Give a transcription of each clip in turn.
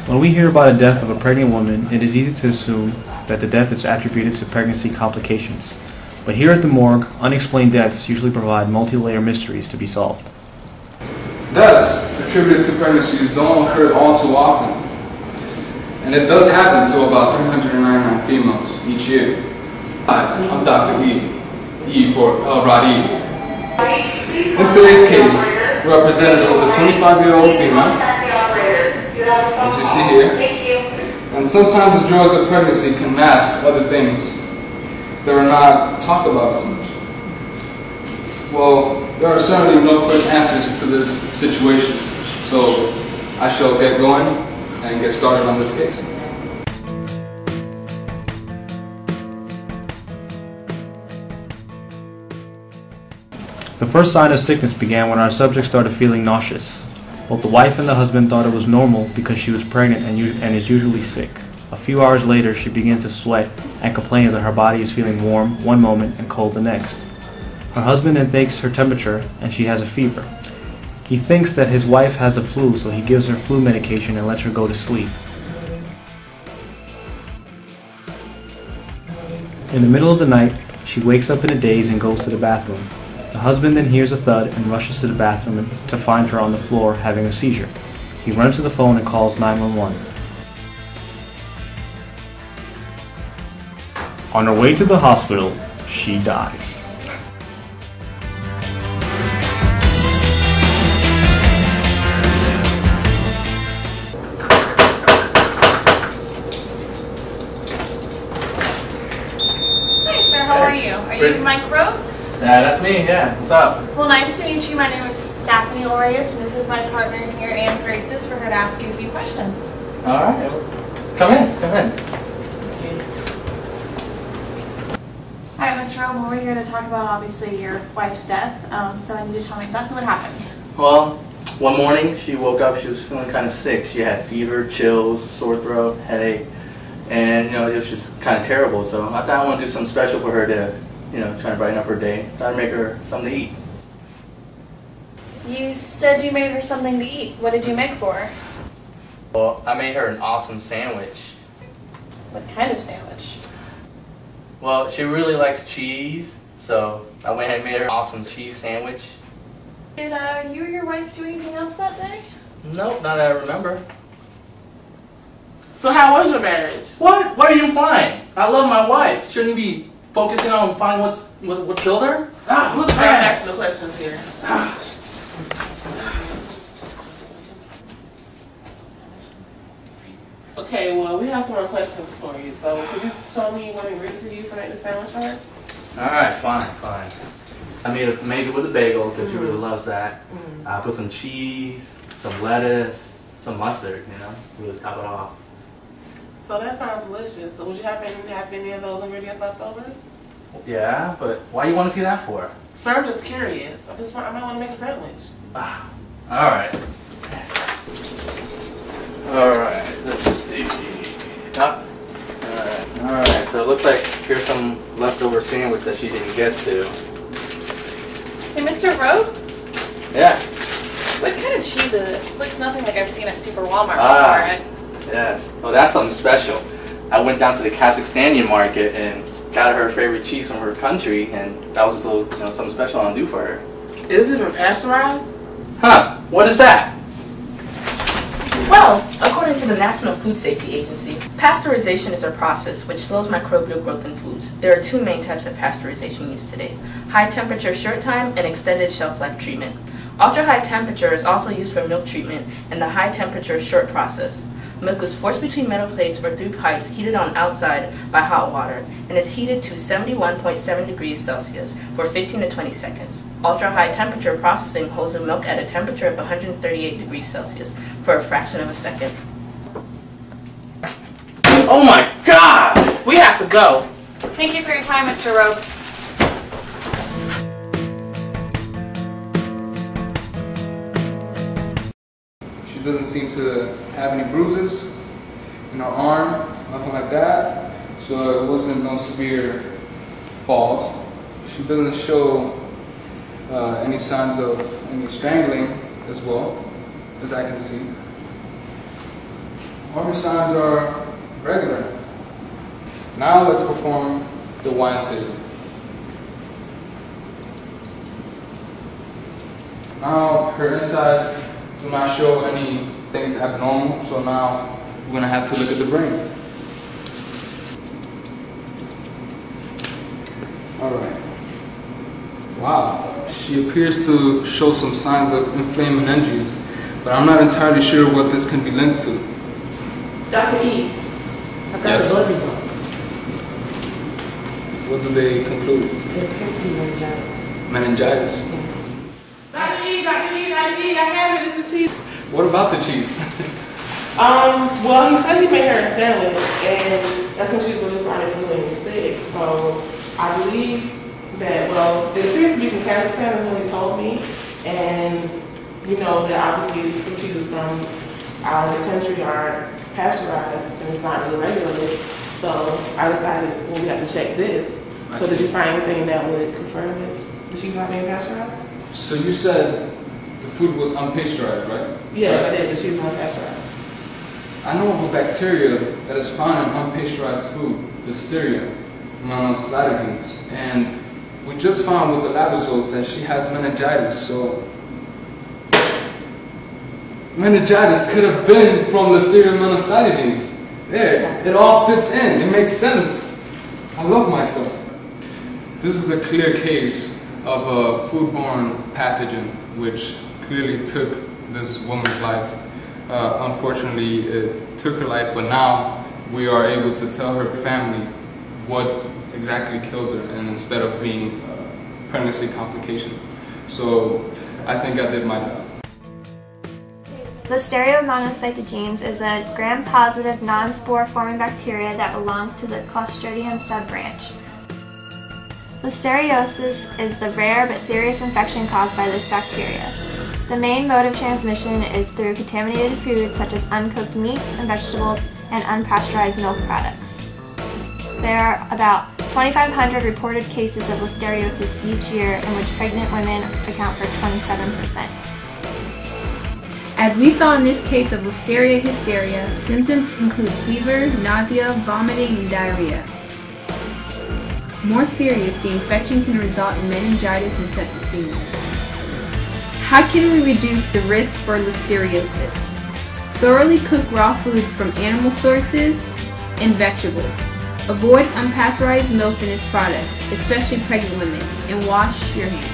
When we hear about a death of a pregnant woman, it is easy to assume that the death is attributed to pregnancy complications. But here at the morgue, unexplained deaths usually provide multi-layer mysteries to be solved. Deaths attributed to pregnancies don't occur all too often, and it does happen to about 399 females each year. Hi, I'm Dr. E for Rady. In today's case, we represented a 25-year-old female, as you see here, and sometimes the joys of pregnancy can mask other things that are not talked about as much. Well, there are certainly no quick answers to this situation, so I shall get going and get started on this case. The first sign of sickness began when our subject started feeling nauseous. Both the wife and the husband thought it was normal because she was pregnant and is usually sick. A few hours later, she began to sweat and complains that her body is feeling warm one moment and cold the next. Her husband then takes her temperature and she has a fever. He thinks that his wife has the flu, so he gives her flu medication and lets her go to sleep. In the middle of the night, she wakes up in a daze and goes to the bathroom. The husband then hears a thud and rushes to the bathroom to find her on the floor having a seizure. He runs to the phone and calls 911. On her way to the hospital, she dies. Hi sir, how are you? Are you Micro? Yeah, that's me, yeah. What's up? Well, nice to meet you. My name is Stephanie Orius, and this is my partner here, Ann Thraces, for her to ask you a few questions. Alright. Come in. Alright, Ms. Rowe, we're here to talk about, obviously, your wife's death, so I need you to tell me exactly what happened. Well, one morning she woke up, she was feeling kind of sick. She had fever, chills, sore throat, headache, and it was just kind of terrible. So I thought I want to do something special for her to try to brighten up her day. Thought I'd make her something to eat. You said you made her something to eat. What did you make for her? Well, I made her an awesome sandwich. What kind of sandwich? Well, she really likes cheese, so I went ahead and made her an awesome cheese sandwich. Did you or your wife do anything else that day? Nope, not that I remember. So how was your marriage? What? What are you implying? I love my wife. Shouldn't you be focusing on finding what killed her? Let's ask the questions here. Okay, well, we have some more questions for you. So, could you show me what ingredients you used to make the sandwich for her? Alright, fine. I made it with a bagel because she really loves that. I put some cheese, some lettuce, some mustard, really top it off. So that sounds delicious. So would you happen to have any of those ingredients left over? Yeah, but why do you want to see that for? Sir, I'm just curious. I might want to make a sandwich. Alright. Alright, let's see. Alright, so it looks like here's some leftover sandwich that she didn't get to. Hey, Mr. Rowe? Yeah. What kind of cheese is this? This looks nothing like I've seen at Super Walmart before. Yes. Oh, that's something special. I went down to the Kazakhstanian market and got her favorite cheese from her country, and that was just a little, something special I want to do for her. Is it pasteurized? Huh? What is that? Well, according to the National Food Safety Agency, pasteurization is a process which slows microbial growth in foods. There are two main types of pasteurization used today: high temperature short time and extended shelf life treatment. Ultra high temperature is also used for milk treatment in the high temperature short process. Milk is forced between metal plates or through pipes heated on outside by hot water and is heated to 71.7 degrees Celsius for 15 to 20 seconds. Ultra-high temperature processing holds the milk at a temperature of 138 degrees Celsius for a fraction of a second. Oh my God! We have to go. Thank you for your time, Mr. Rowe. She doesn't seem to have any bruises in her arm, nothing like that. So it wasn't no severe falls. She doesn't show any signs of any strangling as well, as I can see. All her signs are regular. Now let's perform the wine sitting. Now her inside do not show any things abnormal, so now we're going to have to look at the brain. Alright. Wow, she appears to show some signs of inflamed meninges, but I'm not entirely sure what this can be linked to. Dr. E, I've got the blood results. What do they conclude? It appears to be meningitis. Meningitis. Dr. E, I have it. It's the cheese. What about the cheese? Well, he said he made her a sandwich, and that's when she really started feeling sick. So I believe that, well, it appears to be from Kazakhstan, is what he told me. And you know that obviously some cheeses from out of the country are pasteurized, and it's not really regulated. So I decided, well, we have to check this. So did you find anything that would confirm it? The cheese not being pasteurized? So you said the food was unpasteurized, right? Yes, I did. The cheese was unpasteurized. I know of a bacteria that is found in unpasteurized food, Listeria Hysteria, and we just found with the lab results that she has meningitis, so meningitis could have been from Listeria Hysteria. There, it all fits in, it makes sense. I love myself. This is a clear case of a foodborne pathogen which clearly took this woman's life. Unfortunately, it took her life, but now we are able to tell her family what exactly killed her, and instead of being pregnancy complication. So I think I did my job. Listeria monocytogenes is a gram-positive non-spore-forming bacteria that belongs to the Clostridium subbranch. Listeriosis is the rare but serious infection caused by this bacteria. The main mode of transmission is through contaminated foods such as uncooked meats and vegetables and unpasteurized milk products. There are about 2,500 reported cases of listeriosis each year, in which pregnant women account for 27%. As we saw in this case of Listeria hysteria, symptoms include fever, nausea, vomiting, and diarrhea. More serious, the infection can result in meningitis and septicemia. How can we reduce the risk for listeriosis? Thoroughly cook raw foods from animal sources and vegetables. Avoid unpasteurized milks and its products, especially pregnant women, and wash your hands.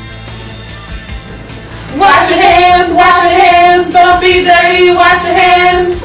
Wash your hands, don't be dirty, wash your hands.